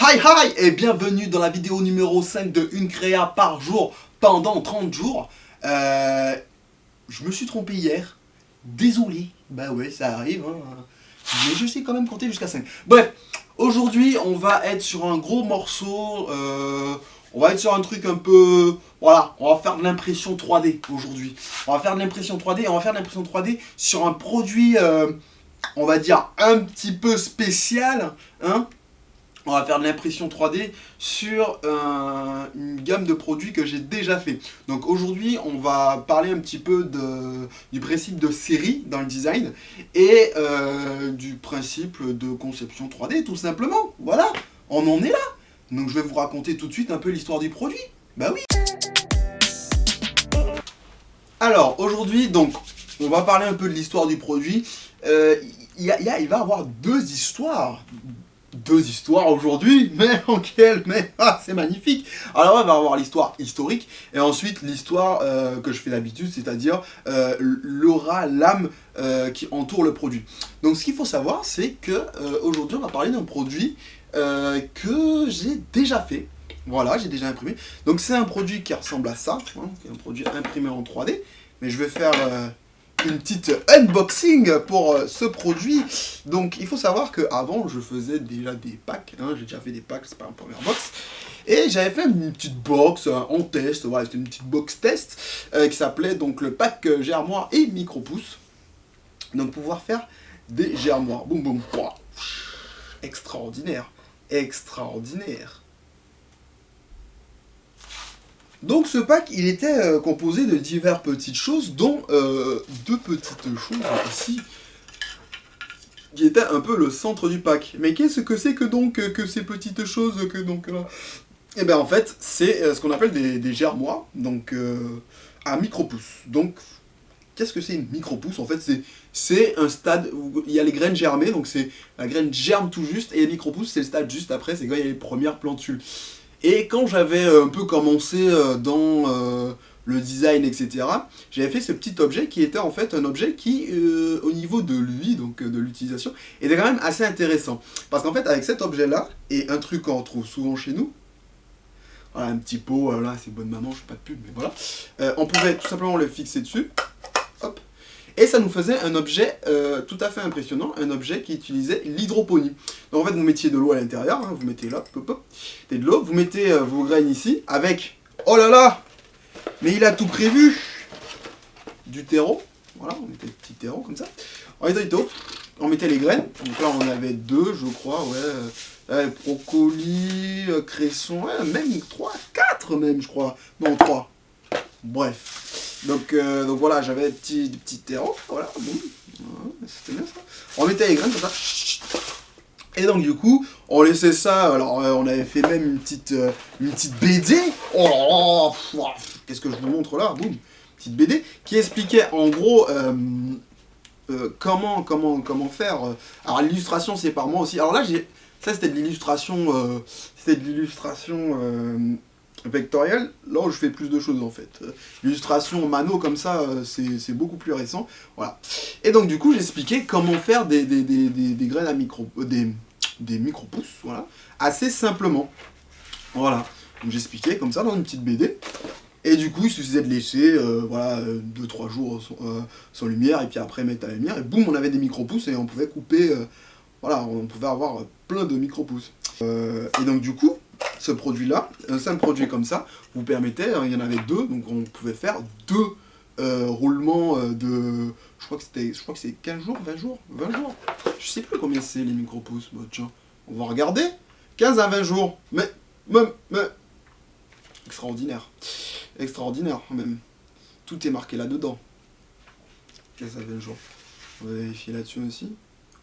Hi hi et bienvenue dans la vidéo numéro 5 de une créa par jour pendant 30 jours. Je me suis trompé hier. Désolé. Bah ouais, ça arrive. Hein. Mais je sais quand même compter jusqu'à 5. Bref, aujourd'hui on va être sur un gros morceau. On va être sur un truc un peu... Voilà, on va faire de l'impression 3D aujourd'hui. On va faire de l'impression 3D et on va faire de l'impression 3D sur un produit, on va dire, un petit peu spécial. Hein. On va faire de l'impression 3D sur une gamme de produits que j'ai déjà fait. Donc aujourd'hui, on va parler un petit peu du principe de série dans le design et du principe de conception 3D tout simplement. Voilà, on en est là. Donc je vais vous raconter tout de suite un peu l'histoire du produit. Bah oui. Alors aujourd'hui, donc, on va parler un peu de l'histoire du produit. Il va y avoir deux histoires aujourd'hui, mais en quelle, mais c'est magnifique. Alors on va avoir l'histoire historique et ensuite l'histoire que je fais d'habitude, c'est-à-dire l'aura, l'âme qui entoure le produit. Donc ce qu'il faut savoir, c'est que aujourd'hui on va parler d'un produit que j'ai déjà fait. Voilà, j'ai déjà imprimé. Donc c'est un produit qui ressemble à ça, hein, un produit imprimé en 3D, mais je vais faire une petite unboxing pour ce produit. Donc il faut savoir qu'avant je faisais déjà des packs, hein, j'ai déjà fait des packs, c'est pas une première box. Et j'avais fait une petite box en test, voilà, c'était une petite box test qui s'appelait donc le pack germoire et micro-pouce. Donc pouvoir faire des germoires. Boum boum. Wow. Extraordinaire. Extraordinaire. Donc ce pack, il était composé de diverses petites choses, dont deux petites choses ici, qui étaient un peu le centre du pack. Mais qu'est-ce que c'est que donc que ces petites choses que donc là? Eh bien en fait, c'est ce qu'on appelle des germoires, donc à micro-pouce. Donc qu'est-ce que c'est une micro-pouce? En fait, c'est un stade où il y a les graines germées, donc c'est la graine germe tout juste, et les micro-pouces, c'est le stade juste après, c'est quand il y a les premières plantules. Et quand j'avais un peu commencé dans le design, etc., j'avais fait ce petit objet qui était en fait un objet qui, au niveau de lui, donc de l'utilisation, était quand même assez intéressant. Parce qu'en fait, avec cet objet-là, et un truc qu'on retrouve souvent chez nous, voilà, un petit pot, là, c'est bonne maman, je fais pas de pub, mais voilà, on pouvait tout simplement le fixer dessus, hop, et ça nous faisait un objet tout à fait impressionnant, un objet qui utilisait l'hydroponie. Donc en fait, vous mettiez de l'eau à l'intérieur, hein, vous mettez là, hop, hop, et de l'eau, vous mettez vos graines ici, avec, oh là là, mais il a tout prévu, du terreau, voilà, on mettait le petit terreau comme ça, on mettait du terreau, on mettait les graines, donc là on avait deux, je crois, ouais, brocoli, cresson, ouais, même 3, 4 même, je crois, non 3, bref. Donc voilà, j'avais des petits terreaux, voilà, boum, c'était bien ça. On mettait les graines comme ça, et donc du coup, on laissait ça, alors on avait fait même une petite BD, oh là là, qu'est-ce que je vous montre là, boum, petite BD, qui expliquait en gros comment faire, alors l'illustration c'est par moi aussi, alors là ça c'était de l'illustration, vectoriel, là où je fais plus de choses en fait. L'illustration mano comme ça, c'est beaucoup plus récent. Voilà. Et donc du coup j'expliquais comment faire des graines à des micro-pouces, voilà, assez simplement. Voilà. Donc j'expliquais comme ça dans une petite BD. Et du coup il suffisait de laisser voilà, 2-3 jours sans lumière, et puis après mettre à la lumière, et boum, on avait des micro-pouces et on pouvait couper, voilà, on pouvait avoir plein de micro-pouces. Et donc du coup, ce produit-là, un simple produit comme ça, vous permettait, il y en avait deux, donc on pouvait faire deux roulements de... Je crois que c'est 15 jours, 20 jours, 20 jours. Je sais plus combien c'est les micro-pouces. Bah, tiens, on va regarder. 15 à 20 jours. Mais... Extraordinaire. Extraordinaire, même. Tout est marqué là-dedans. 15 à 20 jours. On va vérifier là-dessus aussi.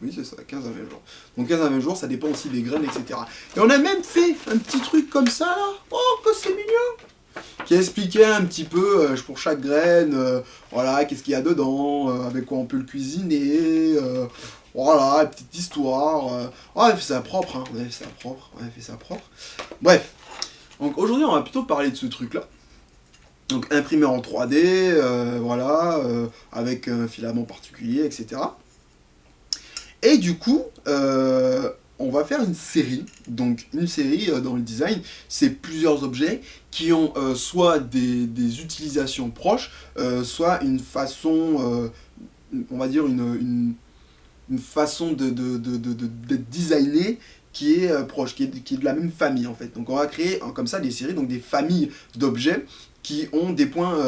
Oui, c'est ça, 15 à 20 jours. Donc 15 à 20 jours, ça dépend aussi des graines, etc. Et on a même fait un petit truc comme ça, là. Oh, que c'est mignon! Qui expliquait un petit peu, pour chaque graine, voilà, qu'est-ce qu'il y a dedans, avec quoi on peut le cuisiner, voilà, petite histoire. On a fait ça propre, hein. On a fait ça propre. Bref. Donc aujourd'hui, on va plutôt parler de ce truc-là. Donc imprimé en 3D, voilà, avec un filament particulier, etc. Et du coup, on va faire une série. Donc une série dans le design, c'est plusieurs objets qui ont soit des utilisations proches, soit une façon, on va dire une façon d'être designé qui est proche, qui est de la même famille en fait. Donc on va créer comme ça des séries, donc des familles d'objets qui ont des points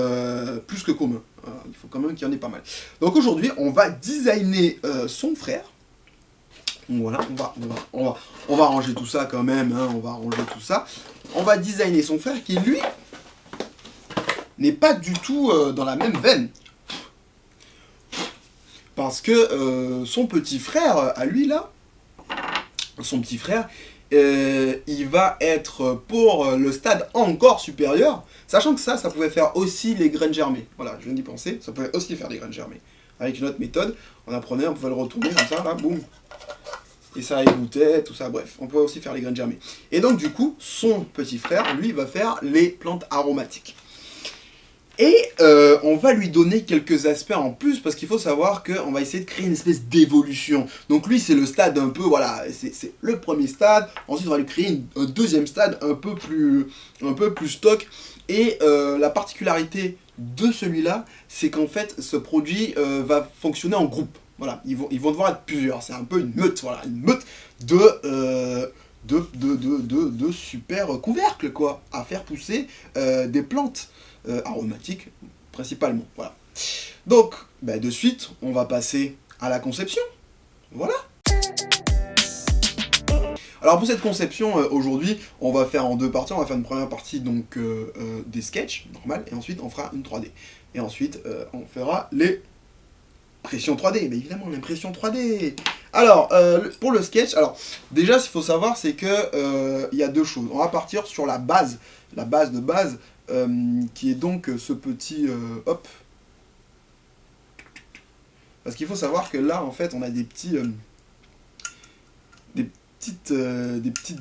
plus que communs. Il faut quand même qu'il y en ait pas mal. Donc aujourd'hui, on va designer son frère. Voilà, on va ranger tout ça quand même, hein, on va ranger tout ça. On va designer son frère qui, lui, n'est pas du tout dans la même veine. Parce que son petit frère, à lui là, son petit frère, il va être pour le stade encore supérieur, sachant que ça pouvait faire aussi les graines germées. Voilà, je viens d'y penser, ça pouvait aussi faire des graines germées. Avec une autre méthode, on apprenait, on pouvait le retourner comme ça, là, boum. Et ça égouttait, tout ça, bref, on pouvait aussi faire les graines germées. Et donc du coup, son petit frère, lui, va faire les plantes aromatiques. Et on va lui donner quelques aspects en plus, parce qu'il faut savoir qu'on va essayer de créer une espèce d'évolution. Donc lui, c'est le stade un peu, voilà, c'est le premier stade. Ensuite, on va lui créer un deuxième stade un peu plus stock. Et la particularité de celui-là, c'est qu'en fait, ce produit va fonctionner en groupe. Voilà, ils vont devoir être plusieurs. C'est un peu une meute, voilà, une meute de super couvercles, quoi, à faire pousser des plantes aromatiques, principalement, voilà. Donc, bah, de suite, on va passer à la conception, voilà. Alors pour cette conception, aujourd'hui, on va faire en deux parties. On va faire une première partie, donc des sketchs, normal, et ensuite on fera une 3D. Et ensuite, on fera les impressions 3D, mais évidemment l'impression 3D. Alors, pour le sketch, alors déjà ce qu'il faut savoir c'est que il y a deux choses. On va partir sur la base de base, qui est donc ce petit hop. Parce qu'il faut savoir que là en fait on a des petites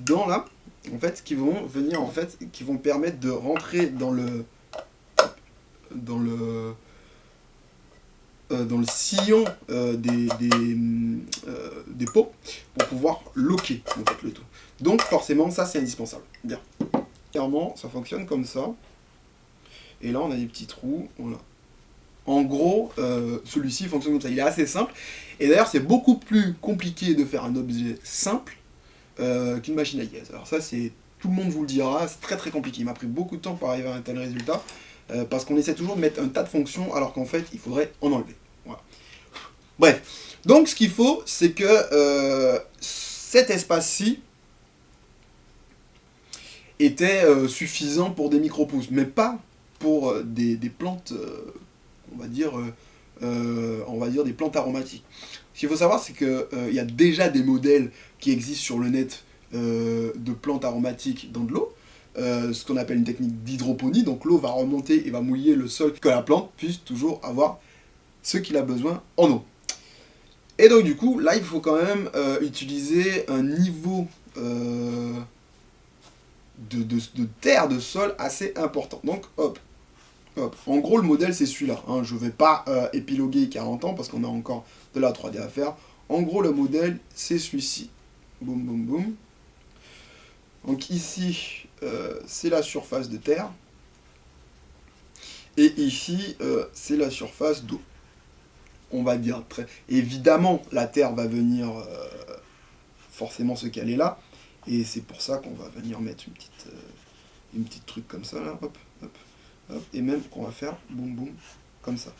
dents là, en fait, qui vont venir en fait, qui vont permettre de rentrer dans le sillon des pots pour pouvoir loquer en fait le tout. Donc forcément ça c'est indispensable. Bien. Clairement ça fonctionne comme ça. Et là on a des petits trous. Voilà. En gros celui-ci fonctionne comme ça. Il est assez simple. Et d'ailleurs c'est beaucoup plus compliqué de faire un objet simple qu'une machine à gaz. Alors ça c'est, tout le monde vous le dira, c'est très très compliqué. Il m'a pris beaucoup de temps pour arriver à un tel résultat. Parce qu'on essaie toujours de mettre un tas de fonctions alors qu'en fait il faudrait en enlever. Voilà. Bref, donc ce qu'il faut c'est que cet espace-ci était suffisant pour des micro-pousses, mais pas pour des plantes, on va dire des plantes aromatiques. Ce qu'il faut savoir c'est qu'il y a déjà des modèles qui existent sur le net de plantes aromatiques dans de l'eau. Ce qu'on appelle une technique d'hydroponie, donc l'eau va remonter et va mouiller le sol, que la plante puisse toujours avoir ce qu'il a besoin en eau. Et donc du coup, là il faut quand même utiliser un niveau de terre, de sol assez important. Donc hop, hop. En gros le modèle c'est celui-là, hein. Je ne vais pas épiloguer 40 ans parce qu'on a encore de la 3D à faire. En gros le modèle c'est celui-ci. Boum boum boum. Donc ici, c'est la surface de terre. Et ici, c'est la surface d'eau. On va dire très... Évidemment, la terre va venir forcément se caler là. Et c'est pour ça qu'on va venir mettre une petite truc comme ça, là. Hop, hop, hop. Et même qu'on va faire boum boum, comme ça.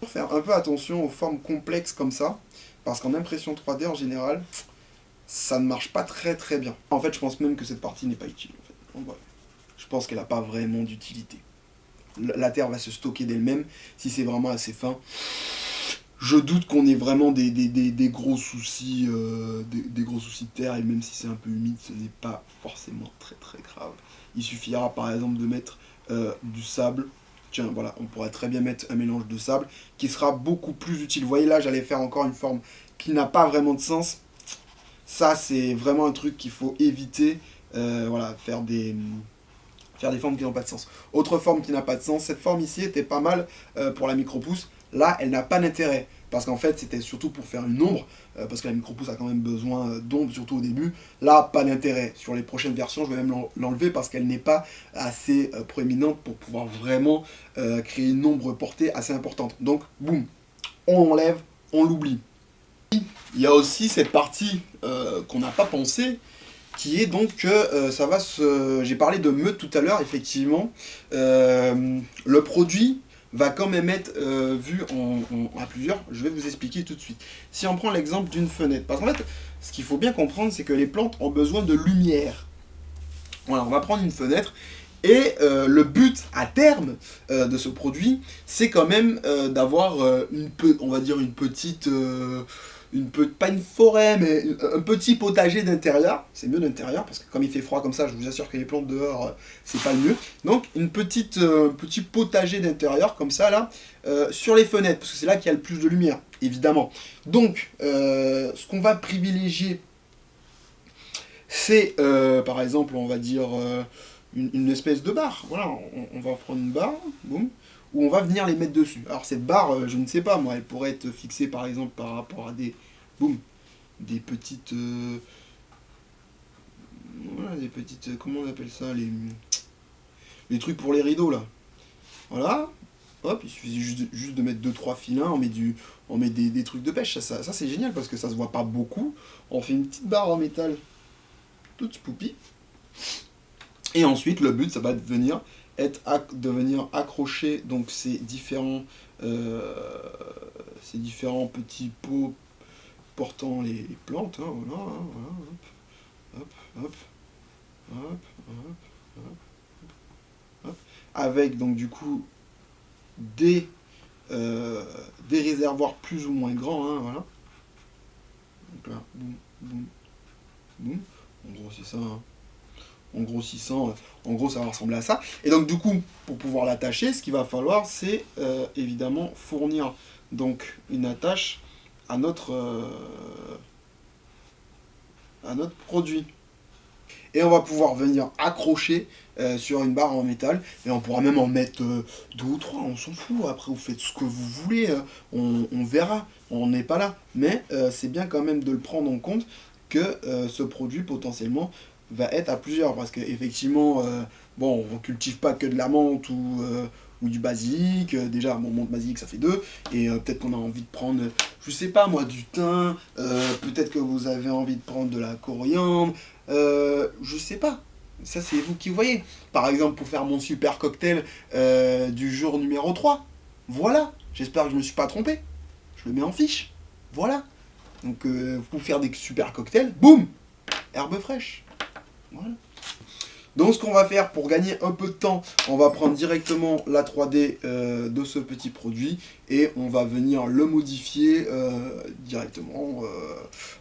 Faire un peu attention aux formes complexes comme ça. Parce qu'en impression 3D, en général, ça ne marche pas très très bien. En fait, je pense même que cette partie n'est pas utile. En fait. Donc, voilà. Je pense qu'elle n'a pas vraiment d'utilité. La terre va se stocker d'elle-même, si c'est vraiment assez fin. Je doute qu'on ait vraiment des gros soucis, des gros soucis de terre, et même si c'est un peu humide, ce n'est pas forcément très très grave. Il suffira par exemple de mettre du sable. Tiens, voilà, on pourrait très bien mettre un mélange de sable qui sera beaucoup plus utile. Vous voyez là, j'allais faire encore une forme qui n'a pas vraiment de sens. Ça, c'est vraiment un truc qu'il faut éviter. Voilà, faire des formes qui n'ont pas de sens. Autre forme qui n'a pas de sens, cette forme ici était pas mal pour la micro-pousse. Là, elle n'a pas d'intérêt. parce qu'en fait c'était surtout pour faire une ombre, parce que la micro-pousse a quand même besoin d'ombre, surtout au début. Là, pas d'intérêt. Sur les prochaines versions, je vais même l'enlever parce qu'elle n'est pas assez proéminente pour pouvoir vraiment créer une ombre portée assez importante. Donc, boum, on l'enlève, on l'oublie. Il y a aussi cette partie qu'on n'a pas pensé, qui est donc que ça va se... J'ai parlé de meute tout à l'heure, effectivement. Le produit va quand même être vu à plusieurs. Je vais vous expliquer tout de suite. Si on prend l'exemple d'une fenêtre, parce qu'en fait, ce qu'il faut bien comprendre, c'est que les plantes ont besoin de lumière. Voilà, on va prendre une fenêtre. Et le but à terme de ce produit, c'est quand même d'avoir on va dire une petite... pas une forêt, mais un petit potager d'intérieur. C'est mieux d'intérieur, parce que comme il fait froid comme ça, je vous assure que les plantes dehors, c'est pas le mieux. Donc, petit potager d'intérieur, comme ça, là, sur les fenêtres, parce que c'est là qu'il y a le plus de lumière, évidemment. Donc, ce qu'on va privilégier, c'est, par exemple, on va dire, une espèce de barre. Voilà, on va prendre une barre, boum, où on va venir les mettre dessus. Alors cette barre, je ne sais pas, moi, elle pourrait être fixée par exemple par rapport à des petites... voilà, des petites... Comment on appelle ça, les trucs pour les rideaux, là. Voilà. Hop, il suffit juste de mettre 2-3 filins, on met des trucs de pêche. Ça c'est génial, parce que ça se voit pas beaucoup. On fait une petite barre en métal, toute poupie. Et ensuite, le but, ça va devenir accrocher donc ces différents petits pots portant les plantes, hein, voilà, hop, hop, hop, hop, hop, hop, avec donc du coup des réservoirs plus ou moins grands, hein, voilà. Donc là, boum, boum, boum. En gros, c'est ça, hein. En grossissant, en gros ça va ressembler à ça. Et donc du coup, pour pouvoir l'attacher, ce qu'il va falloir, c'est évidemment fournir donc une attache à notre produit. Et on va pouvoir venir accrocher sur une barre en métal, et on pourra même en mettre 2 ou 3, on s'en fout, après vous faites ce que vous voulez, on verra, on n'est pas là. Mais c'est bien quand même de le prendre en compte que ce produit potentiellement va être à plusieurs, parce qu'effectivement, bon, on cultive pas que de la menthe ou du basilic. Déjà, bon, menthe, basilic, ça fait 2, et peut-être qu'on a envie de prendre, je sais pas moi, du thym, peut-être que vous avez envie de prendre de la coriandre, je sais pas. Ça, c'est vous qui voyez. Par exemple, pour faire mon super cocktail du jour numéro 3. Voilà. J'espère que je me suis pas trompé. Je le mets en fiche. Voilà. Donc, pour faire des super cocktails, boum, herbe fraîche. Voilà. Donc ce qu'on va faire pour gagner un peu de temps, on va prendre directement la 3D de ce petit produit et on va venir le modifier directement.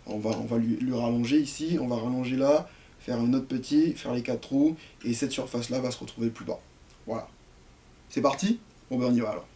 On va lui rallonger ici, on va rallonger là, faire un autre petit, faire les 4 trous, et cette surface là va se retrouver plus bas. Voilà. C'est parti? Bon ben on y va alors.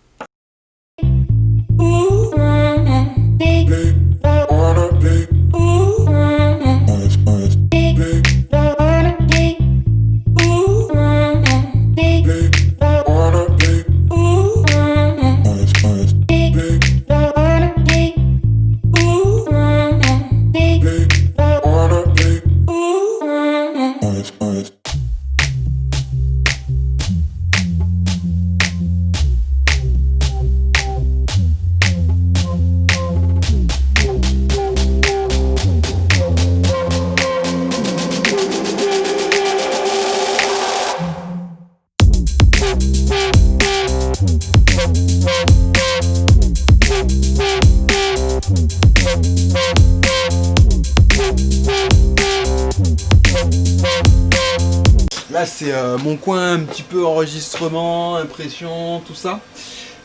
Là c'est mon coin un petit peu enregistrement, impression, tout ça.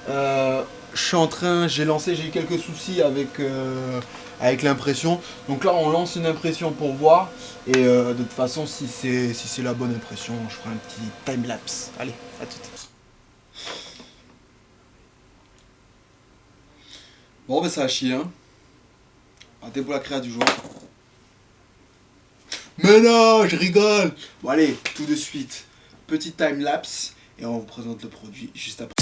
Je suis en train, j'ai eu quelques soucis avec l'impression. Donc là on lance une impression pour voir. Et de toute façon si c'est la bonne impression, je ferai un petit time-lapse. Allez, à tout de suite. Bon ben ça a chié hein. Raté pour la créa du jour. Mais non, je rigole. Bon allez, tout de suite, petit time-lapse et on vous présente le produit juste après.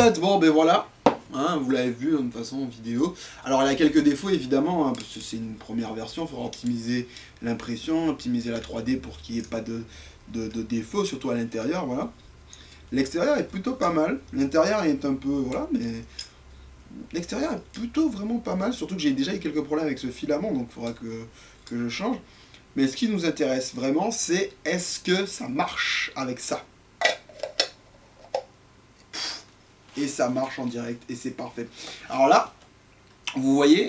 biot, bon ben voilà. Hein, vous l'avez vu de toute façon en vidéo. Alors il y a quelques défauts évidemment, hein, parce que c'est une première version, il faudra optimiser l'impression, optimiser la 3D pour qu'il n'y ait pas de défauts, surtout à l'intérieur, voilà. L'extérieur est plutôt pas mal, l'intérieur est un peu, voilà, mais l'extérieur est plutôt vraiment pas mal, surtout que j'ai déjà eu quelques problèmes avec ce filament, donc il faudra que je change. Mais ce qui nous intéresse vraiment, c'est est-ce que ça marche avec ça? Et ça marche en direct, et c'est parfait. Alors là, vous voyez,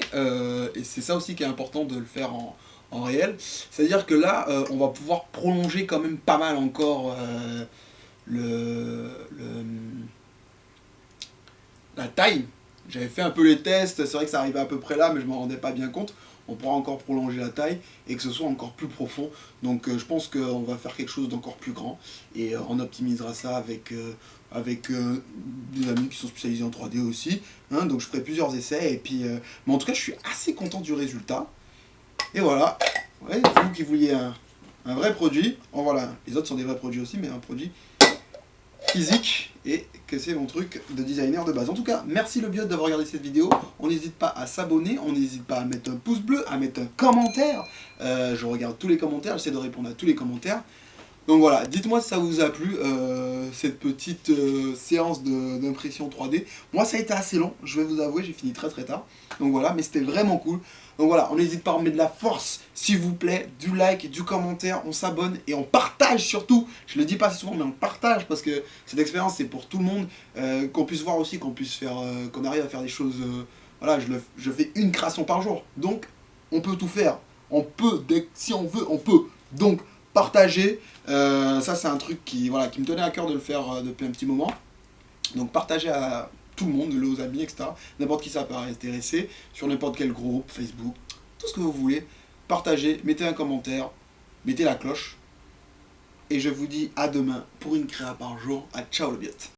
et c'est ça aussi qui est important de le faire en réel, c'est-à-dire que là, on va pouvoir prolonger quand même pas mal encore la taille. J'avais fait un peu les tests, c'est vrai que ça arrivait à peu près là, mais je ne m'en rendais pas bien compte. On pourra encore prolonger la taille et que ce soit encore plus profond. Donc je pense qu'on va faire quelque chose d'encore plus grand et on optimisera ça avec des amis qui sont spécialisés en 3D aussi. Hein, donc je ferai plusieurs essais et puis, mais en tout cas je suis assez content du résultat. Et voilà, ouais, c'est vous qui vouliez un vrai produit. Bon, voilà, les autres sont des vrais produits aussi, mais un produit physique et que c'est mon truc de designer de base. En tout cas, merci le Biot d'avoir regardé cette vidéo. On n'hésite pas à s'abonner, on n'hésite pas à mettre un pouce bleu, à mettre un commentaire. Je regarde tous les commentaires, j'essaie de répondre à tous les commentaires. Donc voilà, dites-moi si ça vous a plu, cette petite séance d'impression 3D. Moi ça a été assez long, je vais vous avouer, j'ai fini très très tard. Donc voilà, mais c'était vraiment cool. Donc voilà, on n'hésite pas à remettre de la force, s'il vous plaît, du like, du commentaire, on s'abonne et on partage surtout. Je le dis pas souvent, mais on partage parce que cette expérience c'est pour tout le monde. Qu'on puisse voir aussi, qu'on puisse faire, qu'on arrive à faire des choses. Voilà, je fais une création par jour. Donc on peut tout faire. On peut, si on veut, on peut. Donc partagez. Ça c'est un truc qui me tenait à cœur de le faire depuis un petit moment. Donc partagez à tout le monde, aux amis, etc. N'importe qui ça peut intéresser, sur n'importe quel groupe, Facebook, tout ce que vous voulez. Partagez, mettez un commentaire, mettez la cloche. Et je vous dis à demain pour une créa par jour. À ciao le biot.